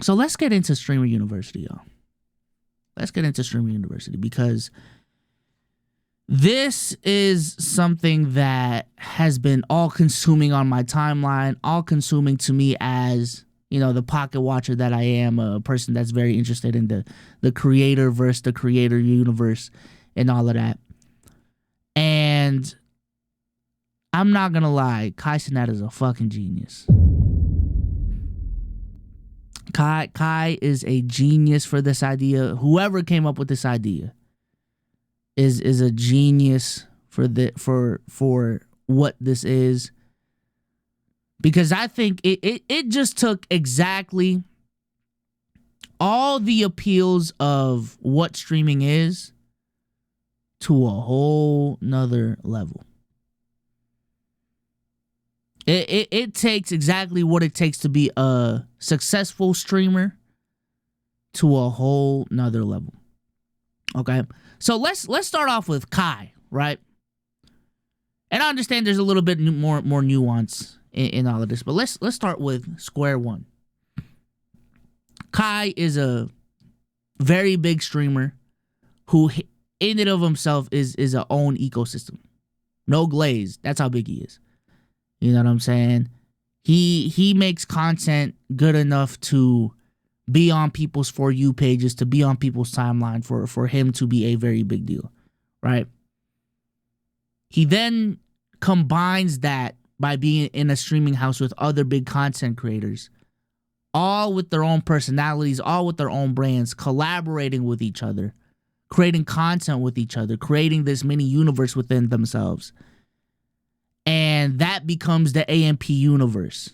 So let's get into Streamer University, y'all. Let's get into Streamer University because this is something that has been all-consuming on my timeline, all-consuming to me as, you know, the pocket watcher that I am, a person that's very interested in the creator versus the creator universe and all of that. And I'm not gonna lie, Cenat is a fucking genius. Kai is a genius for this idea. Whoever came up with this idea is a genius for what this is. Because I think it just took exactly all the appeals of what streaming is to a whole nother level. It takes exactly what it takes to be a successful streamer to a whole nother level. Okay, so let's start off with Kai, right? And I understand there's a little bit more nuance in all of this, but let's start with square one. Kai is a very big streamer who, in and of himself, is a own ecosystem. No glaze. That's how big he is. You know what I'm saying? He makes content good enough to be on people's For You pages, to be on people's timeline, for him to be a very big deal, right? He then combines that by being in a streaming house with other big content creators, all with their own personalities, all with their own brands, collaborating with each other, creating content with each other, creating this mini universe within themselves. And that becomes the AMP universe.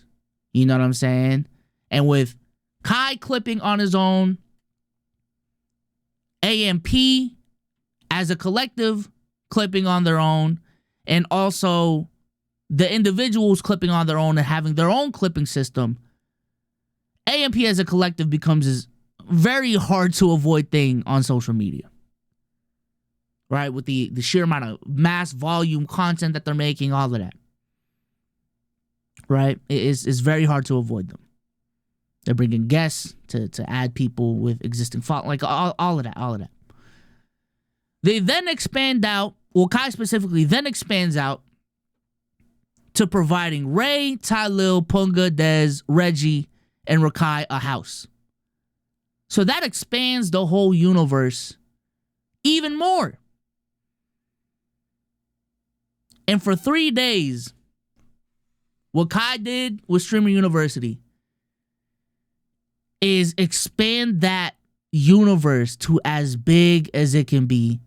You know what I'm saying? And with Kai clipping on his own, AMP as a collective clipping on their own, and also the individuals clipping on their own and having their own clipping system, AMP as a collective becomes this very hard to avoid thing on social media. Right? With the sheer amount of mass volume content that they're making, all of that. Right? It's very hard to avoid them. They're bringing guests to add people with existing follow, like all of that. They then expand out, well, Kai specifically then expands out to providing Ray, Tylil, Punga, Dez, Reggie, and Rakai a house. So that expands the whole universe even more. And for 3 days, what Kai did with Streamer University is expand that universe to as big as it can be.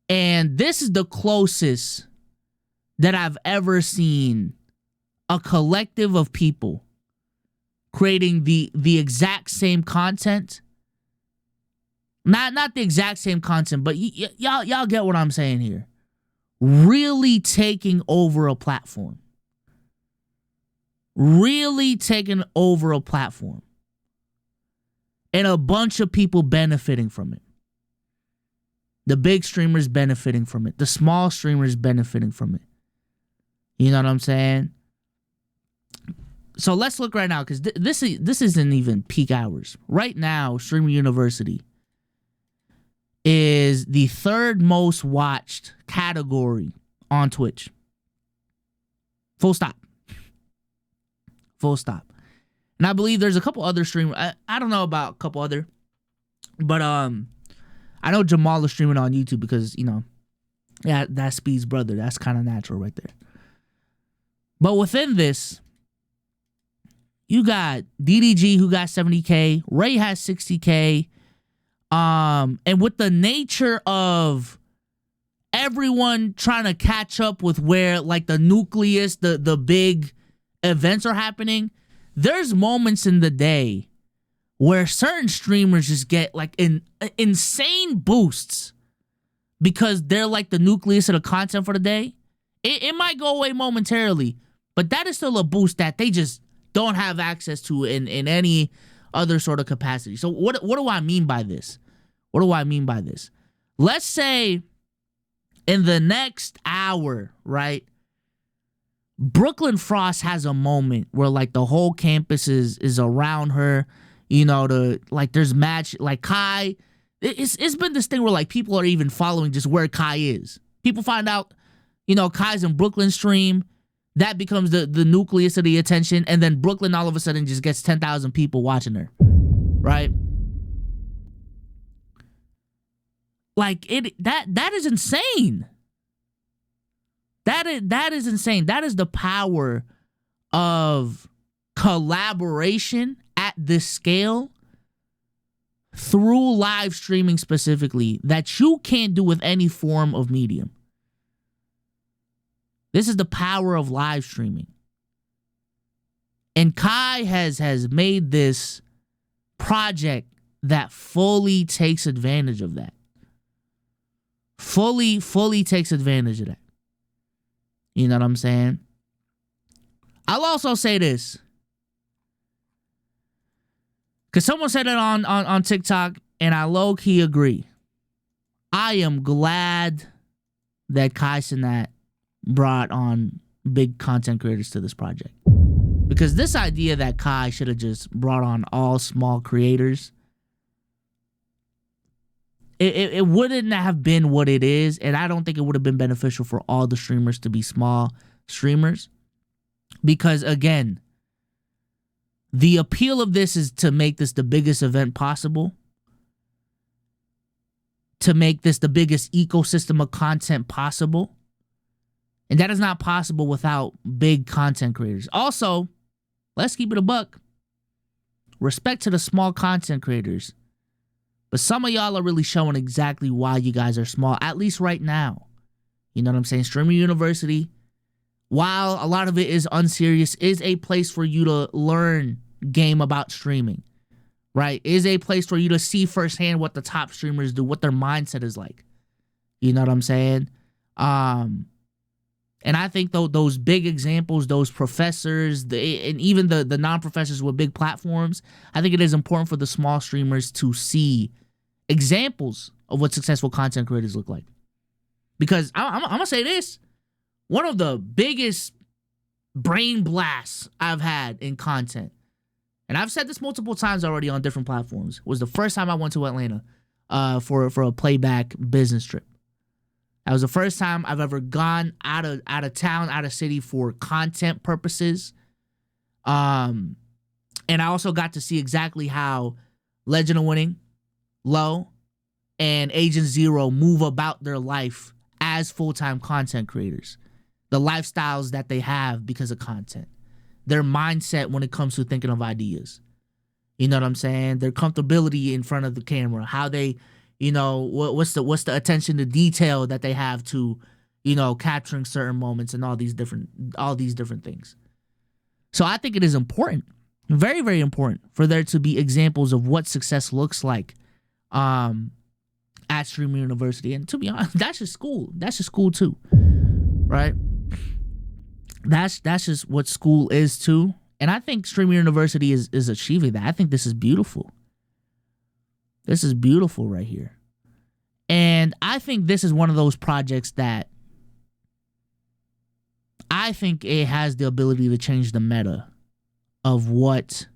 And this is the closest that I've ever seen a collective of people creating the exact same content. Not the exact same content, but y'all get what I'm saying here. Really taking over a platform. Really taking over a platform. And a bunch of people benefiting from it. The big streamers benefiting from it. The small streamers benefiting from it. You know what I'm saying? So let's look right now, because this isn't even peak hours. Right now, Streamer University is the third most watched category on Twitch. Full stop. Full stop. And I believe there's a couple other streamers. I don't know about a couple other, but I know Jamal is streaming on YouTube because, you know, yeah, that's Speed's brother. That's kind of natural right there. But within this, you got DDG who got 70K. Ray has 60K. And with the nature of everyone trying to catch up with where like the nucleus, the big events are happening, there's moments in the day where certain streamers just get like insane boosts because they're like the nucleus of the content for the day. It might go away momentarily, but that is still a boost that they just don't have access to in any other sort of capacity. So what do I mean by this? What do I mean by this? Let's say in the next hour, right? Brooklyn Frost has a moment where like the whole campus is around her. there's match, like Kai. It's been this thing where like people are even following just where Kai is. People find out, Kai's in Brooklyn stream. That becomes the nucleus of the attention, and then Brooklyn all of a sudden just gets 10,000 people watching her, right? Like that is insane. That is insane. That is the power of collaboration at this scale through live streaming specifically that you can't do with any form of medium. This is the power of live streaming. And Kai has made this project that fully takes advantage of that. Fully takes advantage of that. You know what I'm saying? I'll also say this. Because someone said it on TikTok, and I low-key agree. I am glad that Kai Cenat brought on big content creators to this project. Because this idea that Kai should have just brought on all small creators, it wouldn't have been what it is, and I don't think it would have been beneficial for all the streamers to be small streamers. Because, again, the appeal of this is to make this the biggest event possible, to make this the biggest ecosystem of content possible. And that is not possible without big content creators. Also, let's keep it a buck. Respect to the small content creators. But some of y'all are really showing exactly why you guys are small, at least right now. You know what I'm saying? Streaming University, while a lot of it is unserious, is a place for you to learn game about streaming, right? Is a place for you to see firsthand what the top streamers do, what their mindset is like. You know what I'm saying? And I think those big examples, those professors, and even the non-professors with big platforms, I think it is important for the small streamers to see examples of what successful content creators look like. Because I'm going to say this. One of the biggest brain blasts I've had in content, and I've said this multiple times already on different platforms, was the first time I went to Atlanta for a playback business trip. That was the first time I've ever gone out of town, out of city for content purposes. And I also got to see exactly how Legend of Winning, Low, and Agent Zero move about their life as full-time content creators. The lifestyles that they have because of content. Their mindset when it comes to thinking of ideas. You know what I'm saying? Their comfortability in front of the camera. How they... what's the attention to detail that they have to, capturing certain moments and all these different things. So I think it is important, very, very important, for there to be examples of what success looks like at Streamer University. And to be honest, that's just school. That's just school too, right? That's just what school is too. And I think Streamer University is achieving that. I think this is beautiful. This is beautiful right here. And I think this is one of those projects that I think it has the ability to change the meta of what...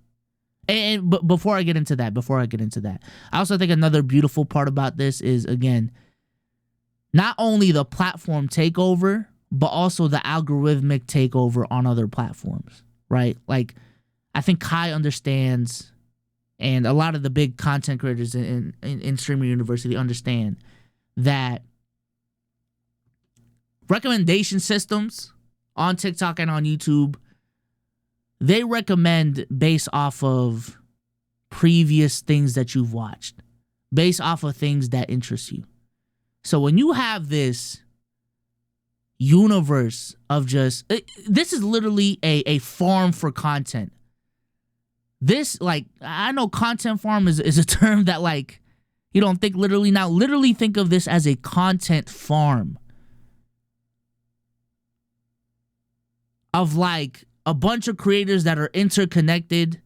But before I get into that, I also think another beautiful part about this is, again, not only the platform takeover, but also the algorithmic takeover on other platforms, right? Like, I think Kai understands... And a lot of the big content creators in Streamer University understand that recommendation systems on TikTok and on YouTube, they recommend based off of previous things that you've watched, based off of things that interest you. So when you have this universe of just... This is literally a farm for content. This, like, I know content farm is a term that, like, you don't think literally. Now, literally think of this as a content farm of, like, a bunch of creators that are interconnected,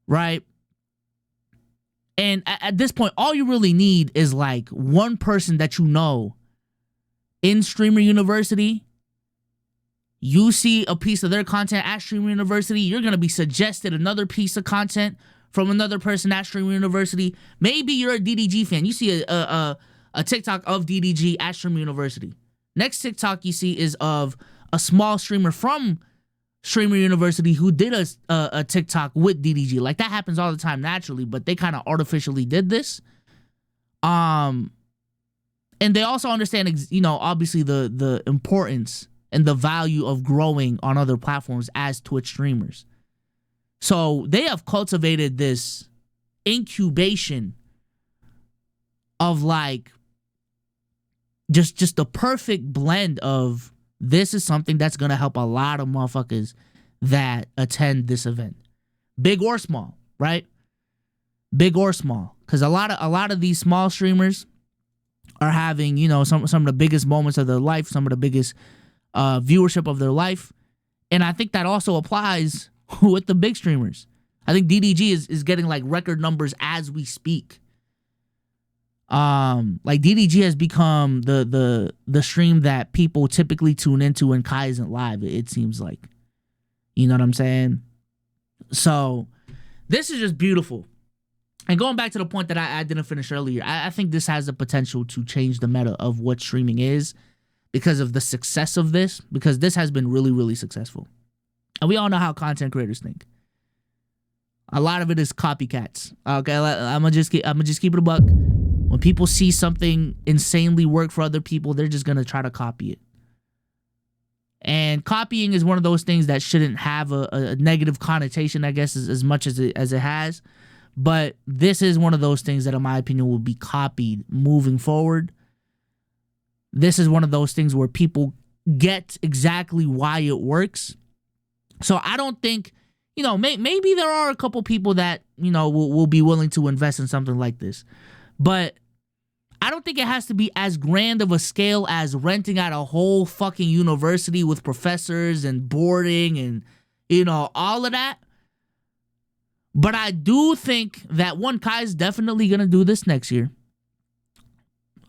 right? And at this point, all you really need is, like, one person that you know in Streamer University You see a piece of their content at Streamer University, you're going to be suggested another piece of content from another person at Streamer University. Maybe you're a DDG fan. You see a TikTok of DDG at Streamer University. Next TikTok you see is of a small streamer from Streamer University who did a TikTok with DDG. Like, that happens all the time naturally, but they kind of artificially did this. And they also understand, you know, obviously the importance and the value of growing on other platforms as Twitch streamers. So they have cultivated this incubation of like just the perfect blend of, this is something that's going to help a lot of motherfuckers that attend this event. Big or small, right? Big or small. Because a lot of these small streamers are having, you know, some of the biggest moments of their life, some of the biggest viewership of their life. And I think that also applies with the big streamers. I think DDG is getting like record numbers as we speak. Like DDG has become the stream that people typically tune into when Kai isn't live, it seems like. You know what I'm saying? So this is just beautiful. And going back to the point that I didn't finish earlier, I think this has the potential to change the meta of what streaming is because of the success of this, because this has been really, really successful. And we all know how content creators think. A lot of it is copycats. Okay, I'm gonna just keep it a buck. When people see something insanely work for other people, they're just gonna try to copy it. And copying is one of those things that shouldn't have a negative connotation, I guess, as much as it has. But this is one of those things that, in my opinion, will be copied moving forward. This is one of those things where people get exactly why it works. So I don't think, you know, maybe there are a couple people that, you know, will be willing to invest in something like this. But I don't think it has to be as grand of a scale as renting out a whole fucking university with professors and boarding and, you know, all of that. But I do think that, one, Kai's definitely going to do this next year.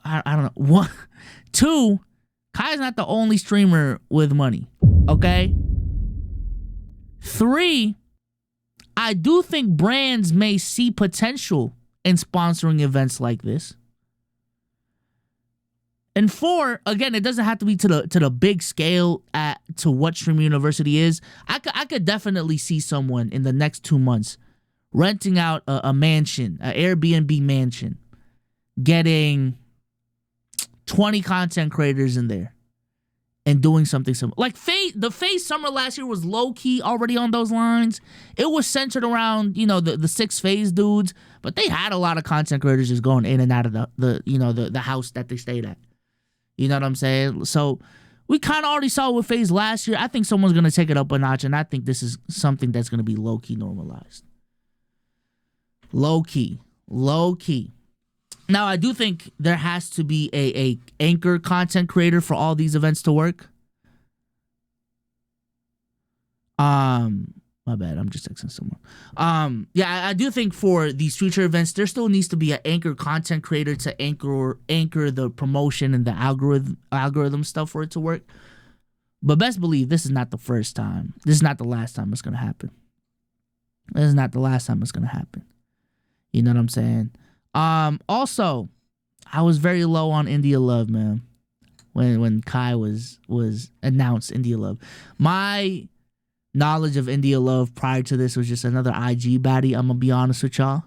I don't know. One, two, Kai's not the only streamer with money, okay? Three, I do think brands may see potential in sponsoring events like this. And four, again, it doesn't have to be to the big scale to what Streamer University is. I could definitely see someone in the next 2 months renting out a mansion, an Airbnb mansion, getting 20 content creators in there and doing something similar. Like the FaZe Summer last year was low-key already on those lines. It was centered around, you know, the 6 FaZe dudes, but they had a lot of content creators just going in and out of the house that they stayed at. You know what I'm saying? So we kind of already saw with FaZe last year. I think someone's going to take it up a notch, and I think this is something that's going to be low-key normalized. Low-key. Now, I do think there has to be a anchor content creator for all these events to work. My bad, I'm just texting someone. Yeah, I do think for these future events, there still needs to be an anchor content creator to anchor the promotion and the algorithm stuff for it to work. But best believe this is not the first time. This is not the last time it's gonna happen. This is not the last time it's gonna happen. You know what I'm saying? Also, I was very low on India Love, man. When Kai was announced India Love. My knowledge of India Love prior to this was just another IG baddie. I'm gonna be honest with y'all.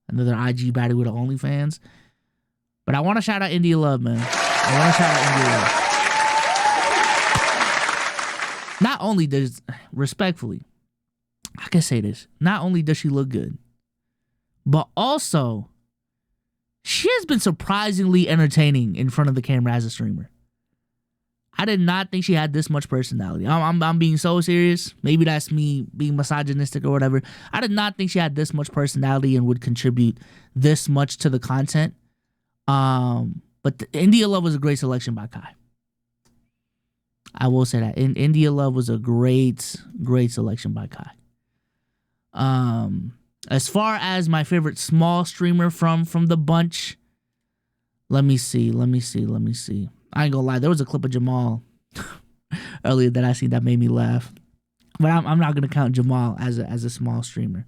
Another IG baddie with OnlyFans. But I want to shout out India Love, man. I want to shout out India Love. Not only does, respectfully, I can say this, not only does she look good, but also she has been surprisingly entertaining in front of the camera as a streamer. I did not think she had this much personality. I'm being so serious. Maybe that's me being misogynistic or whatever. I did not think she had this much personality and would contribute this much to the content. But India Love was a great selection by Kai. I will say that. India Love was a great selection by Kai. As far as my favorite small streamer from the bunch, let me see. I ain't gonna lie, there was a clip of Jamal. earlier that I seen that made me laugh. But I'm not gonna count Jamal as a small streamer.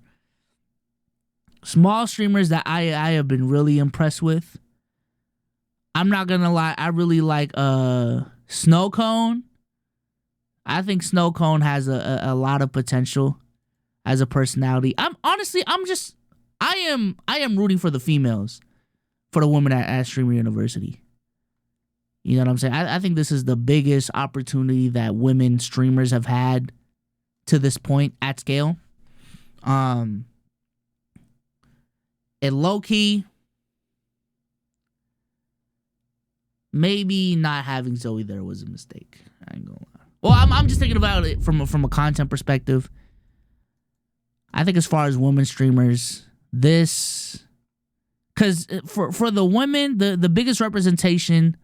Small streamers that I have been really impressed with. I'm not gonna lie, I really like Snow Cone. I think Snow Cone has a lot of potential as a personality. I am rooting for the females, for the women at Streamer University. You know what I'm saying? I think this is the biggest opportunity that women streamers have had to this point at scale. And low key, maybe not having Zoe there was a mistake. I ain't gonna lie. Well, I'm just thinking about it from a content perspective. I think as far as women streamers, because for the women, the biggest representation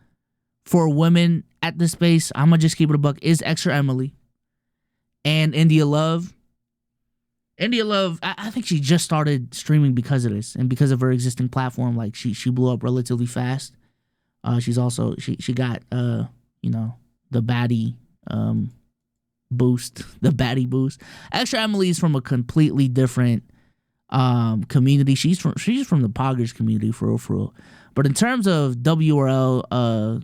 for women at this space, I'm gonna just keep it a buck, is Extra Emily and India Love. India Love, I think she just started streaming because of this and because of her existing platform. Like she blew up relatively fast. She's also she got the baddie boost, the baddie boost. Extra Emily is from a completely different community. She's from the Poggers community for real. But in terms of WRL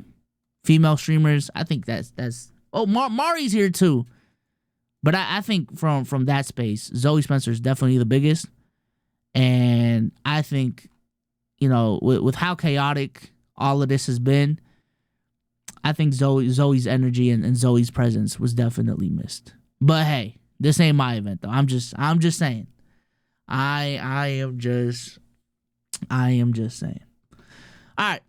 female streamers, I think that's Mari's here too. But I think from that space, Zoe Spencer is definitely the biggest. And I think, with how chaotic all of this has been, I think Zoe's energy and Zoe's presence was definitely missed. But hey, this ain't my event though. I'm just saying. I am just saying. All right.